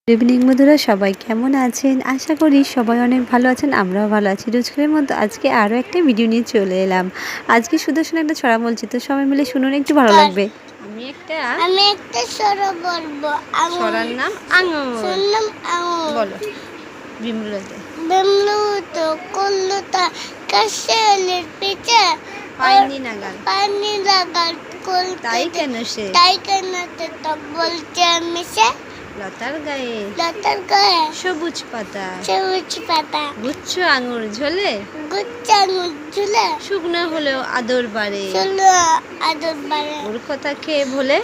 Good evening বন্ধুরা, সবাই কেমন আছেন? আশা করি সবাই অনেক ভালো আছেন। আমরাও ভালো আছি। রোজকারের মতো আজকে আরও একটা ভিডিও নিয়ে চলে এলাম। আজকে সুদর্শন একটা ছড়া বলছি, তো সবাই মিলে শুনুন, একটু ভালো লাগবে। আমি একটা ছড়া বলবো। ছড়ার নাম আঙুর। শুনলাম আঙুর। বলো। বিমলতে বেমলুত কল্লতা কাশেলের পিঠে পাইনি নাগাল পানি লাগাল তাই কেন সে তাই কেন তো বলছে আমি সে লতার গায়ে সবুজ পাতা গুচ্ছ আঙুর ঝোলে শুকনো হলেও আদর বাড়ে ওর কথা খেয়ে ভোলে।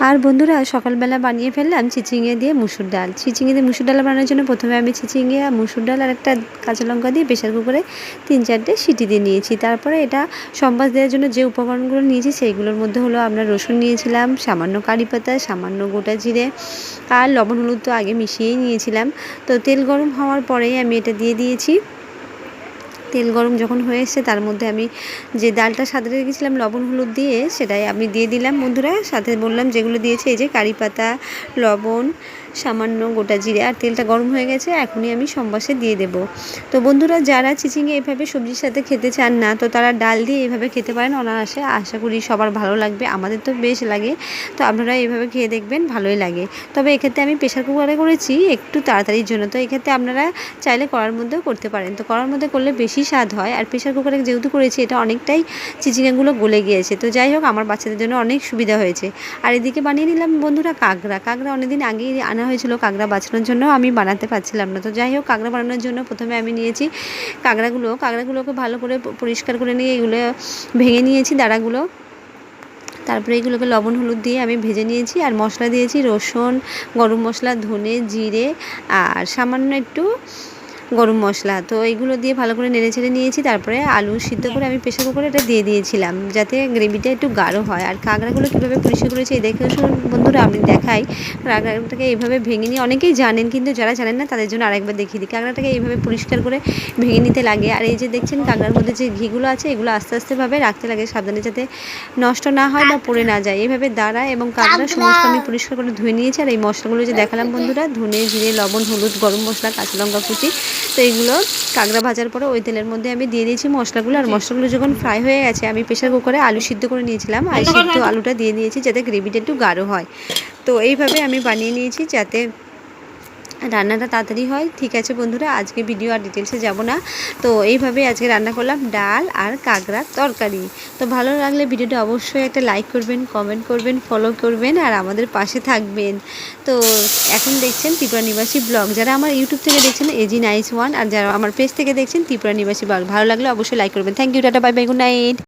আর বন্ধুরা, সকালবেলা বানিয়ে ফেললাম চিচিঙে দিয়ে মুসুর ডাল। চিচিঙে দিয়ে মুসুর ডাল বানানোর জন্য প্রথমে আমি চিচিঙে আর মুসুর ডাল আর একটা কাঁচা লঙ্কা দিয়ে প্রেসার কুকারে 3-4টে সিটি দিয়ে নিয়েছি। তারপরে এটা সম্বাস দেওয়ার জন্য যে উপকরণগুলো নিয়েছি সেইগুলোর মধ্যে হলো আমরা রসুন নিয়েছিলাম, সামান্য কারি পাতা, সামান্য গোটা জিরে আর লবণ হলুদ তো আগে মিশিয়েই নিয়েছিলাম। তো তেল গরম হওয়ার পরেই আমি এটা দিয়ে দিয়েছি। তেল গরম যখন হয়ে এসছে তার মধ্যে আমি যে ডালটা সাঁতরে রেখেছিলাম লবণ হলুদ দিয়ে, সেটাই আমি দিয়ে দিলাম বন্ধুরা। সাথে বললাম যেগুলো দিয়েছে, এই যে কারি পাতা, লবণ, সামান্য গোটা জিরে, আর তেলটা গরম হয়ে গেছে, এখনই আমি সম্বাসে দিয়ে দেব। তো বন্ধুরা, যারা চিচিঙে এভাবে সবজির সাথে খেতে চান না, তো তারা ডাল দিয়ে এভাবে খেতে পারেন অনায়াসে। আশা করি সবার ভালো লাগবে, আমাদের তো বেশ লাগে। তো আপনারা এভাবে খেয়ে দেখবেন, ভালোই লাগে। তবে এক্ষেত্রে আমি প্রেশার কুকারে করেছি একটু তাড়াতাড়ির জন্য। তো এক্ষেত্রে আপনারা চাইলে কড়ার মধ্যেও করতে পারেন। তো কড়ার মধ্যে করলে বেশি স্বাদ হয়, আর প্রেশার কুকারে যেহেতু করেছি এটা অনেকটাই চিচিঙাগুলো গলে গিয়েছে। তো যাই হোক, আমার বাচ্চাদের জন্য অনেক সুবিধা হয়েছে। আর এদিকে বানিয়ে নিলাম বন্ধুরা কাঁকড়া অনেকদিন আগেই আনা হয়েছিল। কাঁকড়া বাছানোর জন্য আমি বানাতে পারছিলাম না। তো যাই হোক, কাঁকড়া বানানোর জন্য প্রথমে আমি নিয়েছি কাঁকড়াগুলোকে ভালো করে পরিষ্কার করে নিয়ে এগুলো ভেঙে নিয়েছি দাঁড়াগুলো। তারপরে এগুলোকে লবণ হলুদ দিয়ে আমি ভেজে নিয়েছি, আর মশলা দিয়েছি রসুন, গরম মশলা, ধনে, জিরে আর সামান্য একটু গরম মশলা। তো এইগুলো দিয়ে ভালো করে নেড়ে ছেড়ে নিয়েছি। তারপরে আলু সিদ্ধ করে আমি প্রেসার কুকারে এটা দিয়ে দিয়েছিলাম, যাতে গ্রেভিটা একটু গাঢ় হয়। আর কাঁকড়াগুলো কীভাবে পরিষ্কার করেছি এই দেখে শুনুন বন্ধুরা, আমি দেখাই। কাঁকড়াটাকে এইভাবে ভেঙে নিয়ে অনেকেই জানেন, কিন্তু যারা জানেন না তাদের জন্য আরেকবার দেখিয়ে দিই। কাঁকড়াটাকে এইভাবে পরিষ্কার করে ভেঙে নিতে লাগে। আর এই যে দেখছেন কাঁকড়ার মধ্যে যে ঘিগুলো আছে, এগুলো আস্তে আস্তেভাবে রাখতে লাগে সাবধানে, যাতে নষ্ট না হয় বা পড়ে না যায়। এইভাবে দাঁড়া এবং কাঁকড়া সমস্ত আমি পরিষ্কার করে ধুয়ে নিয়েছি। আর এই মশলাগুলো যে দেখালাম বন্ধুরা, ধনে, জিরে, লবণ, হলুদ, গরম মশলা, কাঁচা লঙ্কা কুচি, তো এইগুলো কাঁকড়া ভাজার পরে ওই তেলের মধ্যে আমি দিয়ে দিয়েছি মশলাগুলো। আর মশলাগুলো যখন ফ্রাই হয়ে গেছে, আমি প্রেসার কুকারে আলু সিদ্ধ করে নিয়েছিলাম, আর সিদ্ধ আলুটা দিয়ে দিয়েছি যাতে গ্রেভিটা একটু গাঢ় হয়। তো এইভাবে আমি বানিয়ে নিয়েছি যাতে রান্নাটা তাড়াতাড়ি হয়। ঠিক আছে বন্ধুরা, আজকে ভিডিও আর ডিটেলসে যাব না। তো এইভাবে আজকে রান্না করলাম ডাল আর কাঁকড়ার তরকারি। তো ভালো লাগলে ভিডিওটা অবশ্যই একটা লাইক করবেন, কমেন্ট করবেন, ফলো করবেন আর আমাদের পাশে থাকবেন। তো এখন দেখছেন ত্রিপুরা নিবাসী ব্লগ। যারা আমার ইউটিউব থেকে দেখছেন এজি নাইস ওয়ান, আর যারা আমার পেজ থেকে দেখছেন ত্রিপুরা নিবাসী ব্লগ, ভালো লাগলে অবশ্যই লাইক করবেন। Thank you, tata, bye bye, good night.